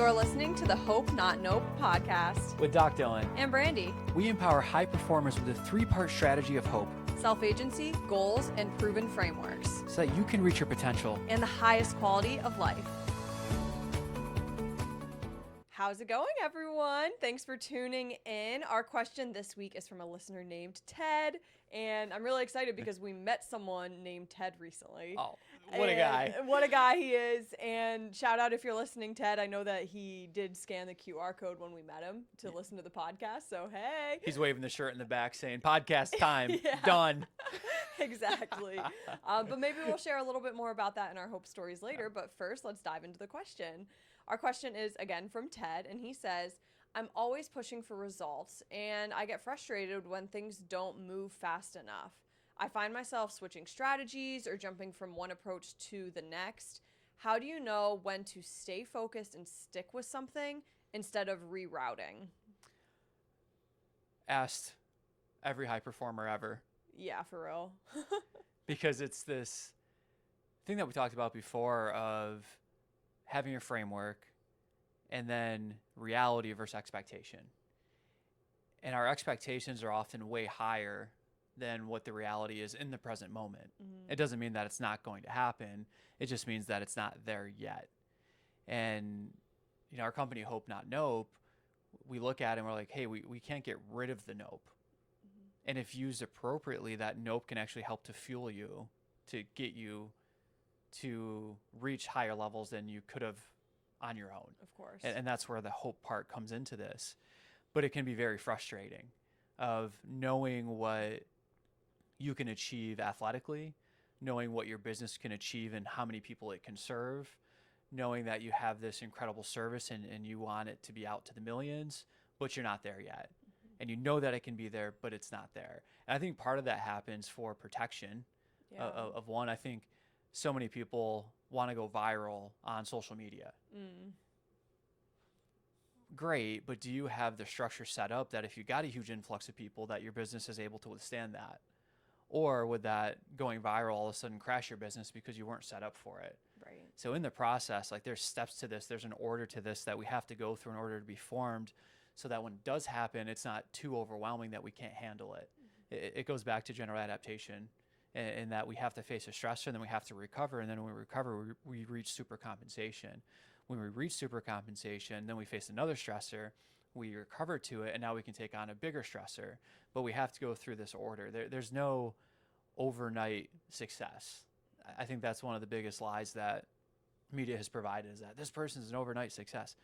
You're listening to the Hope Not Nope podcast with Doc Dylan and Brandy. We empower high performers with a 3-part strategy of hope, Self-agency, goals, and proven frameworks, so that you can reach your potential and the highest quality of life. How's it going, everyone? Thanks for tuning in. Our question this week is from a listener named Ted, and I'm really excited because we met someone named Ted recently. Oh, what a guy. What a guy he is. And shout out if you're listening, Ted. I know that he did scan the QR code when we met him to listen to the podcast, so hey. He's waving the shirt in the back saying, podcast time, Yeah. done. Exactly. But maybe we'll share a little bit more about that in our Hope Stories later. But first, let's dive into the question. Our question is, again, from Ted, and he says, I'm always pushing for results, and I get frustrated when things don't move fast enough. I find myself switching strategies or jumping from one approach to the next. How do you know when to stay focused and stick with something instead of rerouting? Asked every high performer ever. Yeah, for real. Because it's this thing that we talked about before of having a framework and then reality versus expectation. And our expectations are often way higher than what the reality is in the present moment. Mm-hmm. It doesn't mean that it's not going to happen. It just means that it's not there yet. And, you know, our company, Hope Not Nope, we look at it and we're like, hey, we can't get rid of the nope. Mm-hmm. And if used appropriately, that nope can actually help to fuel you, to get you to reach higher levels than you could have on your own. Of course. And that's where the hope part comes into this. But it can be very frustrating of knowing what you can achieve athletically, knowing what your business can achieve and how many people it can serve, knowing that you have this incredible service and you want it to be out to the millions, but you're not there yet. Mm-hmm. And you know that it can be there, but it's not there. And I think part of that happens for protection of one. I think so many people want to go viral on social media. Mm. Great, but do you have the structure set up that if you got a huge influx of people that your business is able to withstand that? Or would that going viral all of a sudden crash your business because you weren't set up for it? Right. So in the process, like there's steps to this, there's an order to this that we have to go through in order to be formed so that when it does happen, it's not too overwhelming that we can't handle it. Mm-hmm. It goes back to general adaptation. And that we have to face a stressor, and then we have to recover, and then when we recover, we reach supercompensation. When we reach supercompensation, then we face another stressor, we recover to it, and now we can take on a bigger stressor. But we have to go through this order. There's no overnight success. I think that's one of the biggest lies that media has provided, is that this person's an overnight success.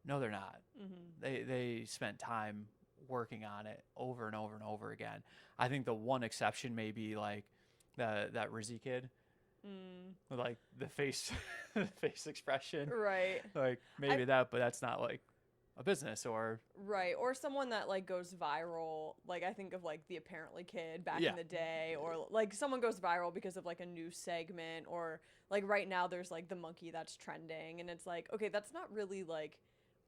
No, they're not. Mm-hmm. They spent time working on it over and over and over again. I think the one exception may be like that Rizzy kid, with like the face expression, right? Like maybe that, but that's not like a business or right, or someone that like goes viral. Like I think of like the Apparently kid back in the day, or like someone goes viral because of like a new segment, or like right now there's like the monkey that's trending, and it's like, okay, that's not really like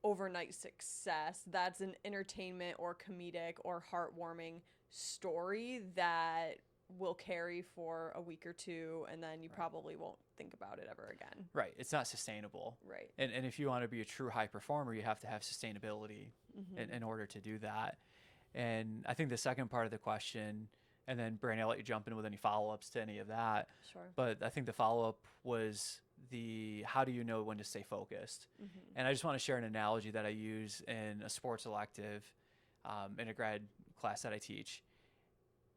overnight success. That's an entertainment or comedic or heartwarming story that will carry for a week or two, and then you probably won't think about it ever again. Right. It's not sustainable. Right. And if you want to be a true high performer, you have to have sustainability in order to do that. And I think the second part of the question, and then Brandy, I'll let you jump in with any follow-ups to any of that. Sure. But I think the follow-up was how do you know when to stay focused? Mm-hmm. And I just want to share an analogy that I use in a sports elective in a grad class that I teach.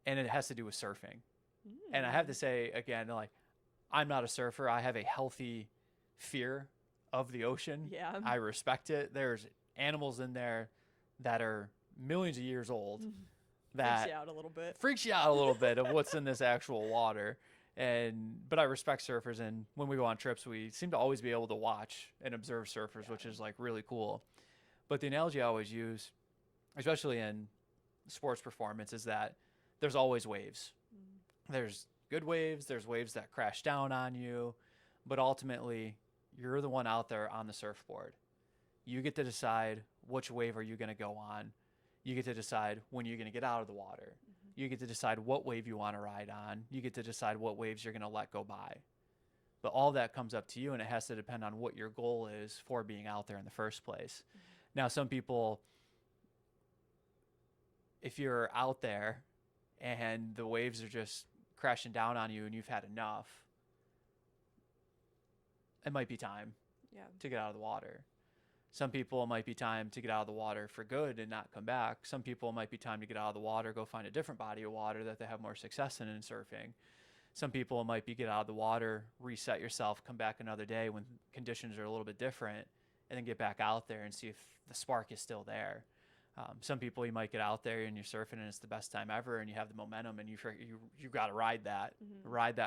And it has to do with surfing. And I have to say, again, like, I'm not a surfer. I have a healthy fear of the ocean. Yeah. I respect it. There's animals in there that are millions of years old. That freaks you out a little bit. Freaks you out a little bit of what's in this actual water. But I respect surfers, and when we go on trips, we seem to always be able to watch and observe surfers, which is like really cool. But the analogy I always use, especially in sports performance, is that there's always waves. There's good waves, there's waves that crash down on you, but ultimately you're the one out there on the surfboard. You get to decide which wave are you going to go on. You get to decide when you're going to get out of the water. You get to decide what wave you want to ride on. You get to decide what waves you're going to let go by. But all that comes up to you, and it has to depend on what your goal is for being out there in the first place. Now, some people, if you're out there and the waves are just crashing down on you and you've had enough, it might be time to get out of the water. Some people, it might be time to get out of the water for good and not come back. Some people, it might be time to get out of the water, go find a different body of water that they have more success in surfing. Some people, it might be get out of the water, reset yourself, come back another day when conditions are a little bit different, and then get back out there and see if the spark is still there. Some people, you might get out there and you're surfing and it's the best time ever and you have the momentum and you got to ride that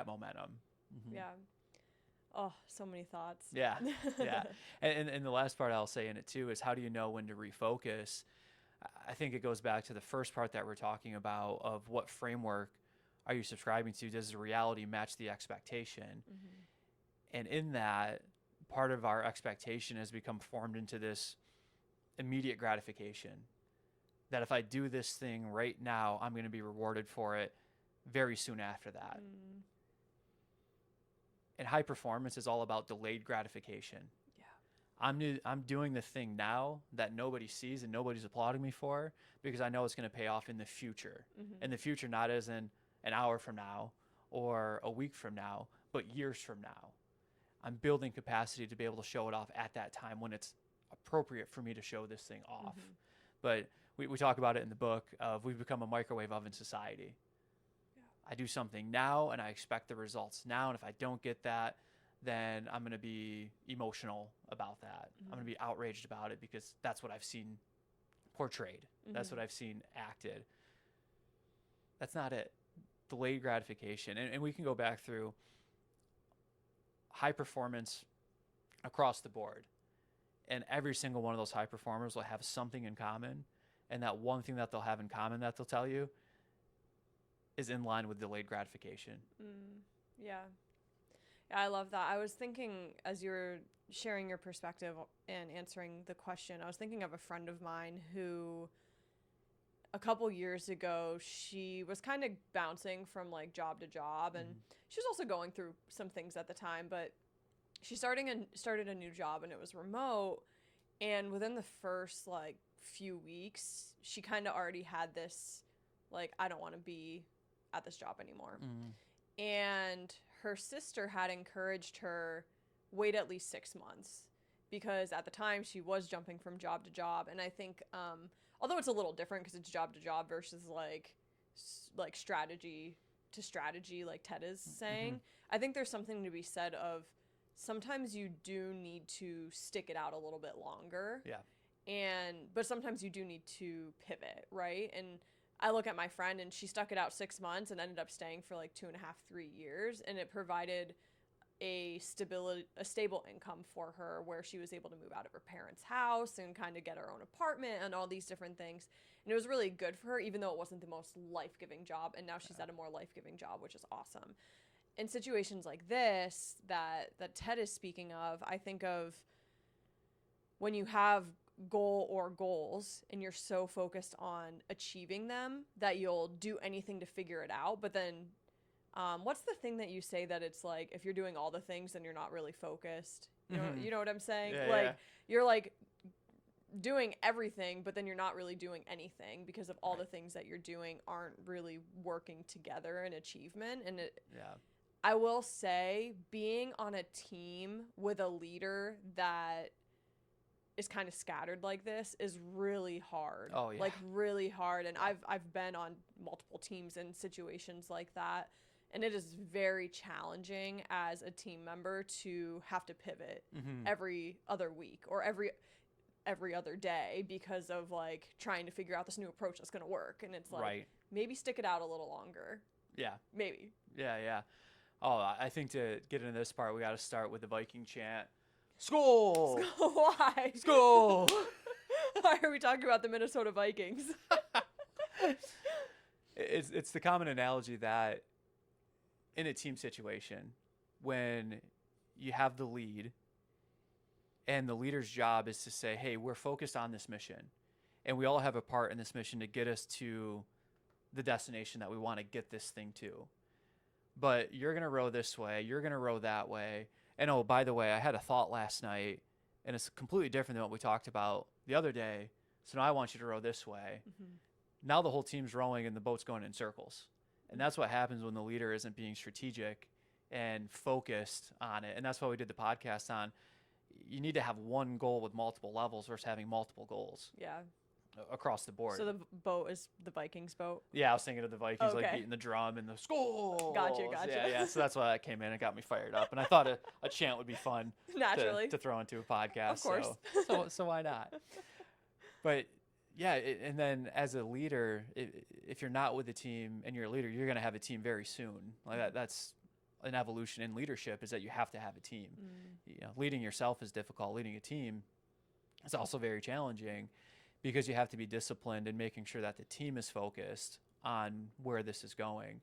momentum. Yeah. Oh, so many thoughts. Yeah. Yeah. And the last part I'll say in it too is, how do you know when to refocus? I think it goes back to the first part that we're talking about of what framework are you subscribing to? Does the reality match the expectation? And in that, part of our expectation has become formed into this immediate gratification, that if I do this thing right now, I'm going to be rewarded for it very soon after that. And high performance is all about delayed gratification. Yeah. I'm doing the thing now that nobody sees and nobody's applauding me for, because I know it's going to pay off in the future. In the future, not as in an hour from now or a week from now, but years from now. I'm building capacity to be able to show it off at that time when it's appropriate for me to show this thing off. But we talk about it in the book of we've become a microwave oven society. I do something now and I expect the results now. And if I don't get that, then I'm going to be emotional about that. I'm going to be outraged about it because that's what I've seen portrayed. That's what I've seen acted. That's not it. Delayed gratification. And we can go back through high performance across the board. And every single one of those high performers will have something in common. And that one thing that they'll have in common that they'll tell you is in line with delayed gratification. Yeah, I love that. I was thinking, as you were sharing your perspective and answering the question, I was thinking of a friend of mine who a couple years ago, she was kind of bouncing from like job to job, and she was also going through some things at the time, but she started a new job and it was remote. And within the first like few weeks, she kind of already had this, like, I don't want to be at this job anymore. And her sister had encouraged her, wait at least 6 months, because at the time she was jumping from job to job. And I think, although it's a little different because it's job to job versus like strategy to strategy, like Ted is saying, I think there's something to be said of sometimes you do need to stick it out a little bit longer. But sometimes you do need to pivot, right? And I look at my friend and she stuck it out 6 months and ended up staying for like 2.5, 3 years. And it provided a stable income for her, where she was able to move out of her parents' house and kind of get her own apartment and all these different things. And it was really good for her, even though it wasn't the most life-giving job. And now she's at a more life-giving job, which is awesome. In situations like this that Ted is speaking of, I think of when you have goal or goals and you're so focused on achieving them that you'll do anything to figure it out. But then what's the thing that you say that it's like, if you're doing all the things, then you're not really focused? You know what I'm saying? You're like doing everything, but then you're not really doing anything because of all the things that you're doing aren't really working together in achievement. And I will say, being on a team with a leader that is kind of scattered like this is really hard. Like really hard. And I've been on multiple teams in situations like that, and it is very challenging as a team member to have to pivot every other week or every other day because of like trying to figure out this new approach that's going to work. And it's like, maybe stick it out a little longer. Maybe. Oh, I think to get into this part, we got to start with the Viking chant. Skol! Why? Skol! Why are we talking about the Minnesota Vikings? It's the common analogy that in a team situation, when you have the lead and the leader's job is to say, hey, we're focused on this mission and we all have a part in this mission to get us to the destination that we want to get this thing to. but you're going to row this way. You're going to row that way. And oh, by the way, I had a thought last night, and it's completely different than what we talked about the other day. So now I want you to row this way. Mm-hmm. Now the whole team's rowing and the boat's going in circles. And that's what happens when the leader isn't being strategic and focused on it. And that's why we did the podcast on, you need to have one goal with multiple levels versus having multiple goals. Yeah. Across the board. So the boat is the Vikings boat? Yeah, I was thinking of the Vikings, Okay. like beating the drum and the score. Gotcha. Yeah. So that's why that came in and got me fired up. And I thought a chant would be fun Naturally to throw into a podcast. Of course. So why not? But yeah, and then as a leader, if you're not with the team and you're a leader, you're going to have a team very soon. Like that's an evolution in leadership, is that you have to have a team. You know, leading yourself is difficult. Leading a team is also very challenging, because you have to be disciplined in making sure that the team is focused on where this is going.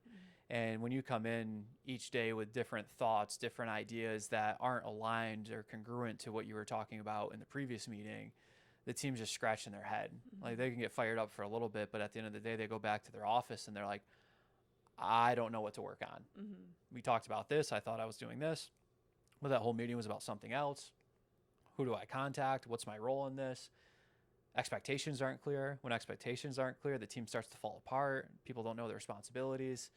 And when you come in each day with different thoughts, different ideas that aren't aligned or congruent to what you were talking about in the previous meeting, the team's just scratching their head. Like, they can get fired up for a little bit, but at the end of the day, they go back to their office and they're like, I don't know what to work on. We talked about this. I thought I was doing this. Well, that whole meeting was about something else. Who do I contact? What's my role in this? Expectations aren't clear. When expectations aren't clear, the team starts to fall apart. People don't know their responsibilities.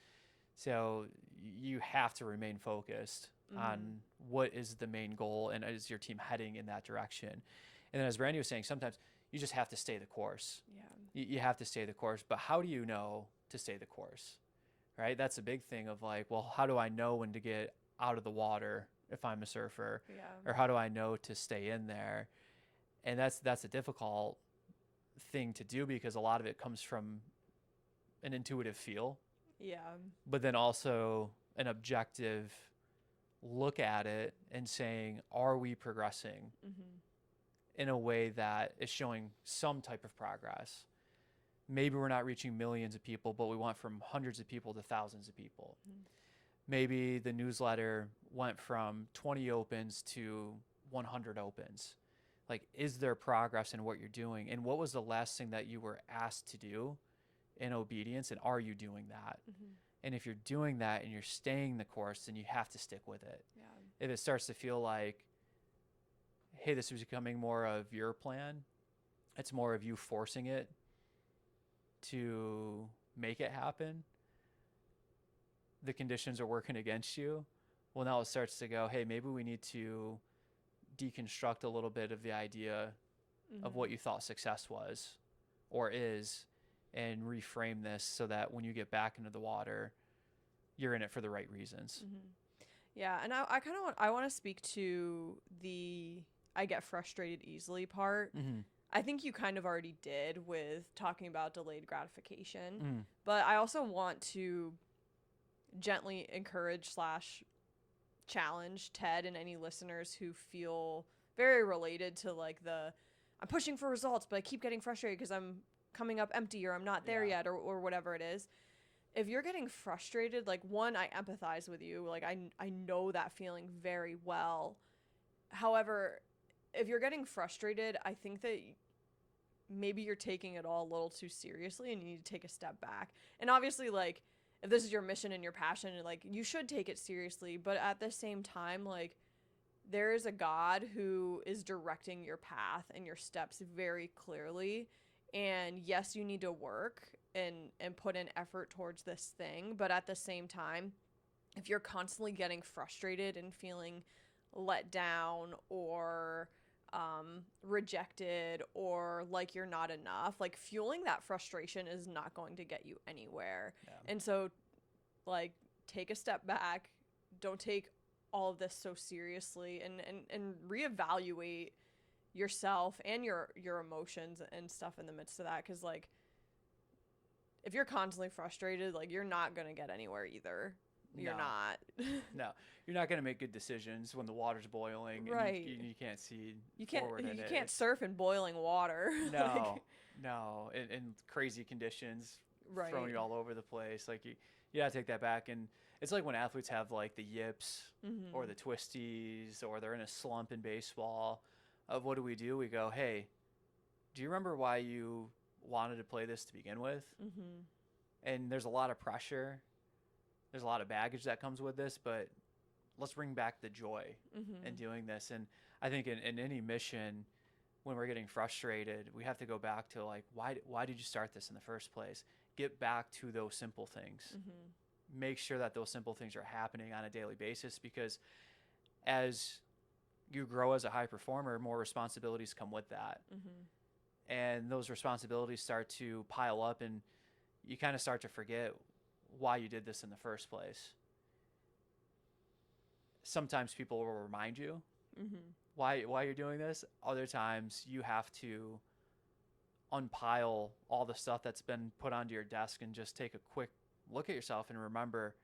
So you have to remain focused on what is the main goal, and is your team heading in that direction. And then, as Brandy was saying, sometimes you just have to stay the course. Yeah. You have to stay the course. But how do you know to stay the course? Right? That's a big thing of like, well, how do I know when to get out of the water if I'm a surfer? Yeah. Or how do I know to stay in there? And that's a difficult thing to do, because a lot of it comes from an intuitive feel, but then also an objective look at it and saying, are we progressing in a way that is showing some type of progress? Maybe we're not reaching millions of people, but we went from hundreds of people to thousands of people. Maybe the newsletter went from 20 opens to 100 opens. Like, is there progress in what you're doing? And what was the last thing that you were asked to do in obedience? And are you doing that? And if you're doing that and you're staying the course, then you have to stick with it. If it starts to feel like, hey, this is becoming more of your plan, it's more of you forcing it to make it happen, the conditions are working against you, well, now it starts to go, hey, maybe we need to deconstruct a little bit of the idea of what you thought success was or is, and reframe this so that when you get back into the water, you're in it for the right reasons. Yeah, and I want to speak to the I get frustrated easily part. I think you kind of already did with talking about delayed gratification, but I also want to gently encourage / challenge Ted and any listeners who feel very related to like I'm pushing for results, but I keep getting frustrated because I'm coming up empty, or I'm not there yet, or whatever it is. If you're getting frustrated, like, one, I empathize with you. Like, I know that feeling very well. However, if you're getting frustrated, I think that maybe you're taking it all a little too seriously and you need to take a step back. And obviously, like, if this is your mission and your passion, like, you should take it seriously. But at the same time, like, there is a God who is directing your path and your steps very clearly. And yes, you need to work and put in effort towards this thing. But at the same time, if you're constantly getting frustrated and feeling let down or rejected or like you're not enough, like, fueling that frustration is not going to get you anywhere. And so, like, take a step back. Don't take all of this so seriously, and reevaluate yourself and your emotions and stuff in the midst of that. Because, like, if you're constantly frustrated, like, you're not going to get anywhere either. You're not. No, you're not going to make good decisions when the water's boiling. Right. And you can't see forward in it. You can't surf in boiling water. No, no. In crazy conditions, right, throwing you all over the place. Like, you got to take that back. And it's like when athletes have, like, the yips or the twisties, or they're in a slump in baseball. Of what do? We go, hey, do you remember why you wanted to play this to begin with? And there's a lot of pressure there's a lot of baggage that comes with this, but let's bring back the joy Mm-hmm. in doing this. And I think in any mission, when we're getting frustrated, we have to go back to like, why did you start this in the first place? Get back to those simple things. Mm-hmm. Make sure that those simple things are happening on a daily basis, because as you grow as a high performer, more responsibilities come with that. Mm-hmm. And those responsibilities start to pile up, and you kind of start to forget why you did this in the first place. Sometimes people will remind you Mm-hmm. why you're doing this. Other times you have to unpile all the stuff that's been put onto your desk and just take a quick look at yourself and remember,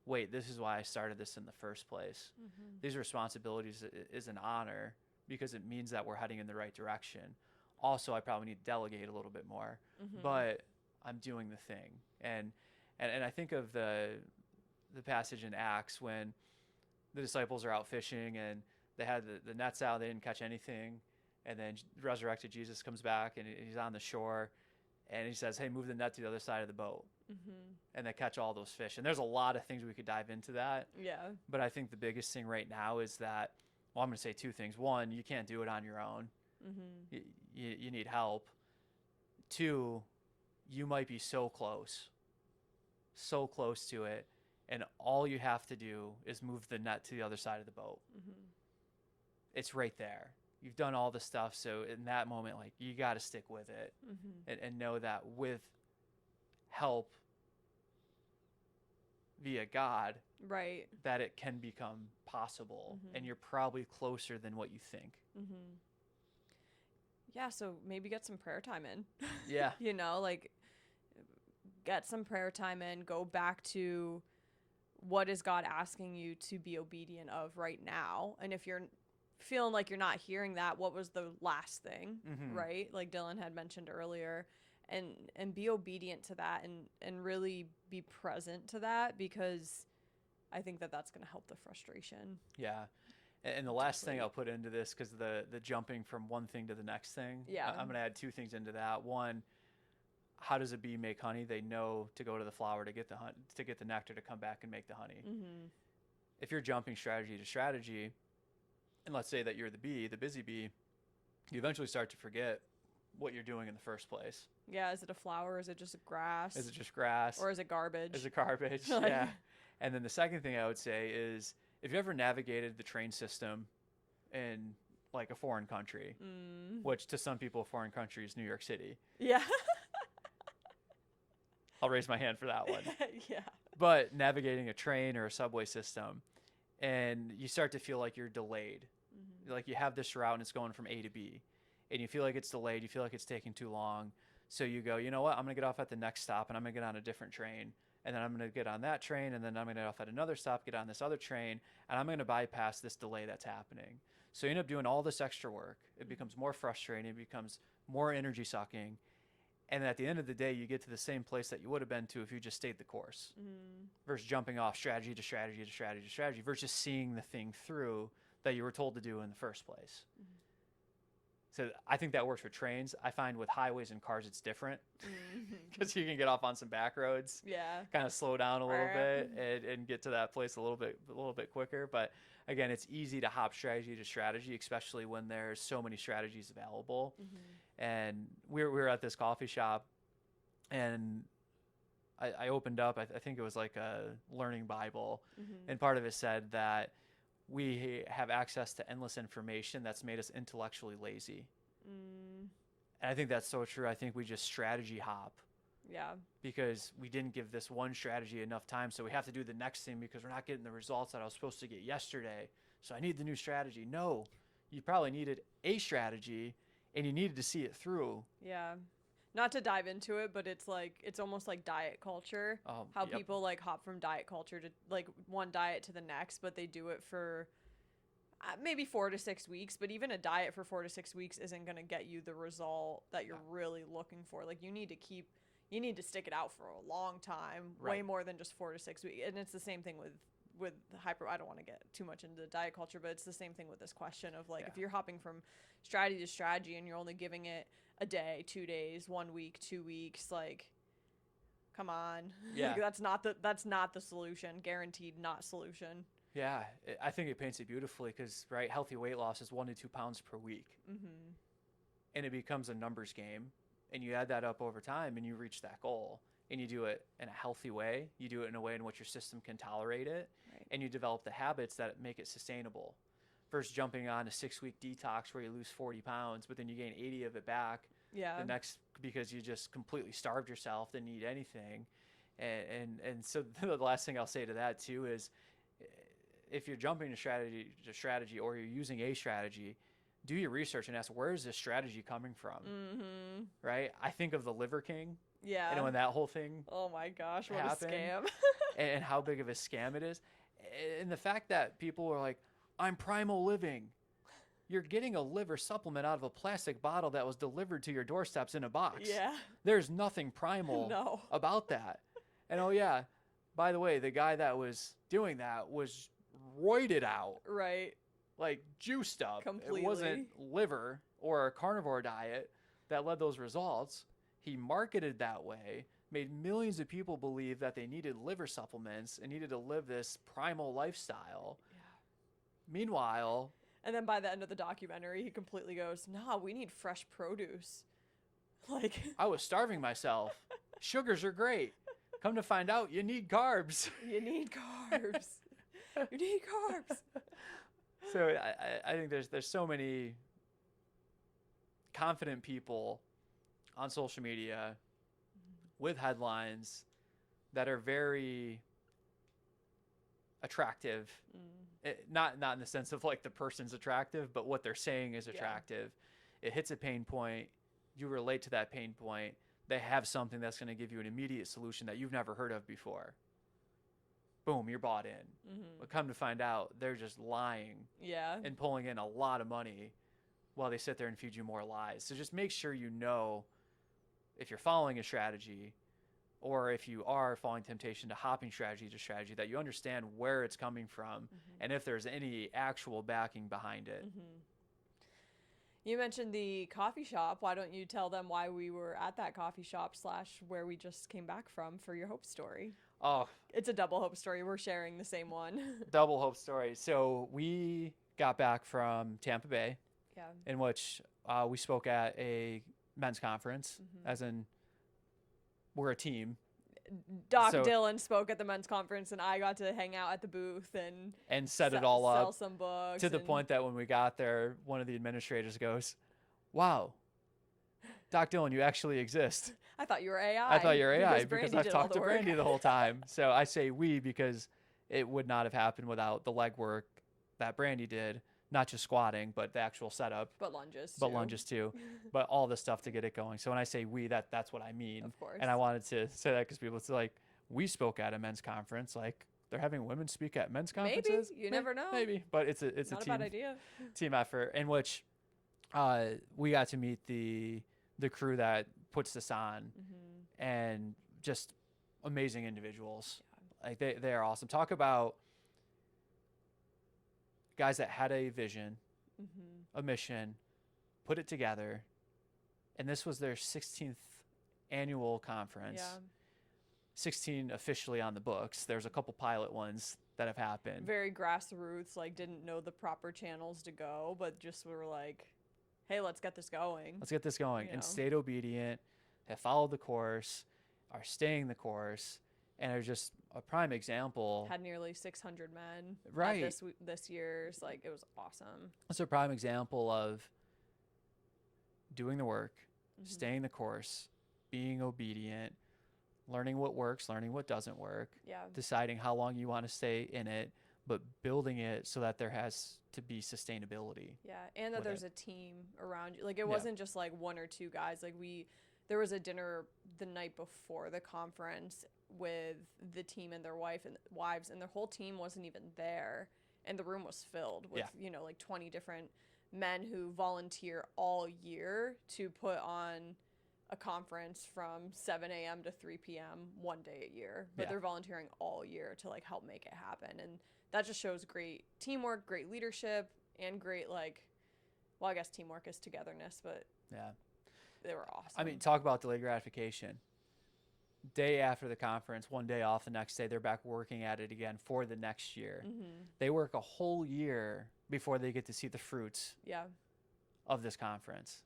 wait, this is why I started this in the first place. Mm-hmm. These responsibilities is an honor because it means that we're heading in the right direction. Also, I probably need to delegate a little bit more, Mm-hmm. but I'm doing the thing. And I think of the passage in Acts when the disciples are out fishing and they had the nets out, they didn't catch anything, and then resurrected Jesus comes back and he's on the shore and he says, hey, move the net to the other side of the boat. Mm-hmm. And they catch all those fish. And there's a lot of things we could dive into that. Yeah. But I think the biggest thing right now is that, well, I'm going to say two things. One, you can't do it on your own. Mm-hmm. You need help. Two, you might be so close to it. And all you have to do is move the net to the other side of the boat. Mm-hmm. It's right there. You've done all the stuff. So in that moment, like, you got to stick with it Mm-hmm. and know that with help via God, Right. that it can become possible. Mm-hmm. And you're probably closer than what you think. Mm-hmm. Yeah, so maybe get some prayer time in. Yeah. You know, like, get some prayer time in, go back to what is God asking you to be obedient of right now. And if you're feeling like you're not hearing that, what was the last thing, Mhm. right? Like Dylan had mentioned earlier. And be obedient to that and really be present to that, because I think that that's going to help the frustration. Yeah. And the last thing Definitely. I'll put into this, because the jumping from one thing to the next thing, Yeah. I'm going to add two things into that. One, how does a bee make honey? They know to go to the flower to get the nectar, to come back and make the honey. Mm-hmm. If you're jumping strategy to strategy, and let's say that you're the bee, the busy bee, you eventually start to forget what you're doing in the first place. Yeah, is it a flower? Is it just grass? Is it just grass? Or is it garbage? Is it garbage? Like- Yeah. And then the second thing I would say is, if you ever navigated the train system in like a foreign country, which to some people a foreign country is New York City. Yeah. I'll raise my hand for that one. Yeah. But navigating a train or a subway system, and you start to feel like you're delayed. Mm-hmm. Like you have this route and it's going from A to B, and you feel like it's delayed. You feel like it's taking too long. So you go, you know what? I'm going to get off at the next stop and I'm going to get on a different train. And then I'm going to get on that train, and then I'm going to get off at another stop, get on this other train, and I'm going to bypass this delay that's happening. So you end up doing all this extra work. It becomes more frustrating. It becomes more energy sucking. And at the end of the day, you get to the same place that you would have been to if you just stayed the course, versus jumping off strategy to strategy to strategy to strategy, versus seeing the thing through that you were told to do in the first place. Mm-hmm. So I think that works for trains. I find with highways and cars, it's different, Mm-hmm. because you can get off on some back roads, Yeah. kind of slow down a little Right. bit and get to that place a little bit quicker. But again, it's easy to hop strategy to strategy, especially when there's so many strategies available. Mm-hmm. And we were at this coffee shop, and I opened up, I think it was like a learning Bible, Mm-hmm. and part of it said that we have access to endless information that's made us intellectually lazy. Mm, And I think that's so true. I think we just strategy hop yeah. because we didn't give this one strategy enough time. So we have to do the next thing because we're not getting the results that I was supposed to get yesterday. So I need the new strategy. No, you probably needed a strategy and you needed to see it through. Yeah. Not to dive into it, but it's almost like diet culture. How Yep. people like hop from diet culture to like one diet to the next, but they do it for maybe 4 to 6 weeks. But even a diet for 4 to 6 weeks isn't going to get you the result that you're really looking for. Like you need to stick it out for a long time, way Right. more than just 4 to 6 weeks. And it's the same thing with I don't want to get too much into diet culture, but it's the same thing with this question of like, Yeah. if you're hopping from strategy to strategy and you're only giving it a day, 2 days, 1 week, 2 weeks, like come on. Yeah. Like, that's not the solution. Guaranteed not solution. Yeah, I think it paints it beautifully because, right, healthy weight loss is 1 to 2 pounds per week. Mm-hmm. And it becomes a numbers game. And you add that up over time and you reach that goal. And you do it in a healthy way. You do it in a way in which your system can tolerate it. Right. And you develop the habits that make it sustainable. Versus jumping on a 6-week detox where you lose 40 pounds, but then you gain 80 of it back. Yeah. The next, because you just completely starved yourself, didn't eat anything. And so the last thing I'll say to that too is, if you're jumping to strategy or you're using a strategy, do your research and ask, where is this strategy coming from? Mm-hmm. Right? I think of the Liver King. Yeah. And when that whole thing oh my gosh, what happened, a scam. and how big of a scam it is. And the fact that people are like, I'm primal living. You're getting a liver supplement out of a plastic bottle that was delivered to your doorsteps in a box. Yeah. There's nothing primal No. about that. And oh yeah, by the way, the guy that was doing that was roided out, Right. like juiced up. Completely. It wasn't liver or a carnivore diet that led those results. He marketed that way, made millions of people believe that they needed liver supplements and needed to live this primal lifestyle. Yeah. Meanwhile, and then by the end of the documentary, he completely goes, "Nah, we need fresh produce." Like, I was starving myself. Sugars are great. Come to find out, you need carbs. you need carbs. You need carbs. So I think there's so many confident people on social media with headlines that are very attractive. Not in the sense of like the person's attractive, but what they're saying is attractive. It hits a pain point. You relate to that pain point. They have something that's going to give you an immediate solution that you've never heard of before. Boom, you're bought in. Mm-hmm. But come to find out, they're just lying Yeah. and pulling in a lot of money while they sit there and feed you more lies. So just make sure you know if you're following a strategy or if you are falling temptation to hopping strategy to strategy, that you understand where it's coming from and if there's any actual backing behind it. Mm-hmm. You mentioned the coffee shop. Why don't you tell them why we were at that coffee shop / where we just came back from for your hope story? Oh, It's a double hope story. We're sharing the same one. double hope story. So we got back from Tampa Bay, Yeah. in which we spoke at a men's conference, as in we're a team. Doc So- Dylan spoke at the men's conference, and I got to hang out at the booth and Set it all sell up some books. to the and- point that when we got there, one of the administrators goes, "Wow, Doc Dylan, you actually exist." I thought you were AI. I thought you were AI Brandy because I've did all talked the to work. Brandy the whole time. So I say we because it would not have happened without the legwork that Brandy did, not just squatting, but the actual setup, But lunges. but too. lunges too, but all the stuff to get it going. So when I say we, that's what I mean. Of course. And I wanted to say that because people, it's like, we spoke at a men's conference, like they're having women speak at men's Maybe. conferences. You never know. Maybe, but it's Not a a bad team idea. team effort in which we got to meet the crew that puts this on, and just amazing individuals. Like they are awesome. Talk about guys that had a vision, a mission, put it together, and this was their 16th annual conference. Yeah. 16 officially on the books. There's a couple pilot ones that have happened. Very grassroots, like didn't know the proper channels to go, but just were like, hey, let's get this going. Let's get this going. You And know. stayed obedient, have followed the course, are staying the course, and are just a prime example. Had nearly 600 men. at Right. This year's, like, it was awesome. It's a prime example of doing the work, staying the course, being obedient, learning what works, learning what doesn't work, Yeah. deciding how long you want to stay in it, but building it so that there has to be sustainability. Yeah, and that with there's it. a team around you. Like, it wasn't just like one or two guys. Like, there was a dinner the night before the conference with the team and their wives, and their whole team wasn't even there, and the room was filled with like 20 different men who volunteer all year to put on a conference from 7 a.m. to 3 p.m. one day a year, but Yeah. they're volunteering all year to like help make it happen. And that just shows great teamwork, great leadership, and great I guess teamwork is togetherness, but Yeah. they were awesome. I mean, talk about delayed gratification. day after the conference, one day off, the next day they're back working at it again for the next year. They work a whole year before they get to see the fruits of this conference.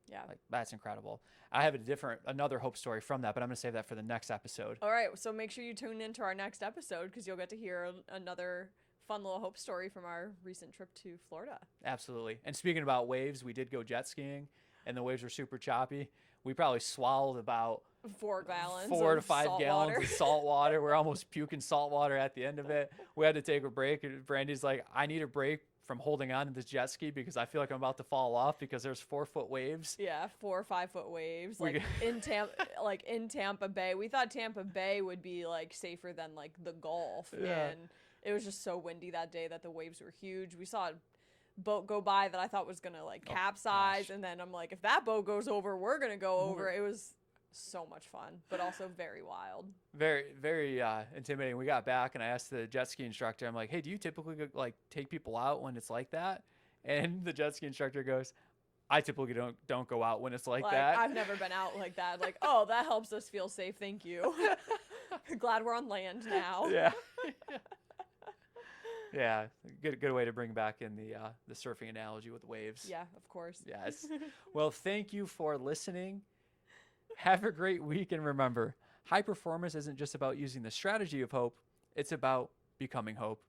Yeah. Like, that's incredible. I have another hope story from that, but I'm going to save that for the next episode. All right. So make sure you tune into our next episode because you'll get to hear another fun little hope story from our recent trip to Florida. Absolutely. And speaking about waves, we did go jet skiing and the waves were super choppy. We probably swallowed about 4 gallons, 4 to 5 salt gallons water. of salt water. We're almost puking salt water at the end of it. We had to take a break. And Brandy's like, I need a break from holding on to this jet ski because I feel like I'm about to fall off because there's 4-foot waves. Yeah, 4 or 5 foot waves. Like in Tampa Bay. We thought Tampa Bay would be like safer than like the Gulf. Yeah. And it was just so windy that day that the waves were huge. We saw a boat go by that I thought was gonna like capsize, and then I'm like, if that boat goes over, we're gonna go over. It was so much fun, but also very wild. Very, very intimidating. We got back and I asked the jet ski instructor, I'm like, hey, do you typically like take people out when it's like that? And the jet ski instructor goes, I typically don't go out when it's like that. I've never been out like that. Like, oh, that helps us feel safe. Thank you. Glad we're on land now. Yeah. Yeah, good way to bring back in the surfing analogy with waves. Yeah, of course. Yes. Well, thank you for listening. Have a great week, and remember, high performance isn't just about using the strategy of hope, it's about becoming hope.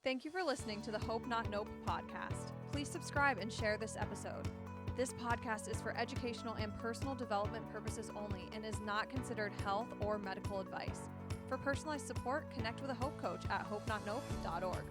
Thank you for listening to the Hope Not Nope podcast. Please subscribe and share this episode. This podcast is for educational and personal development purposes only and is not considered health or medical advice. For personalized support, connect with a Hope Coach at hopenotnope.org.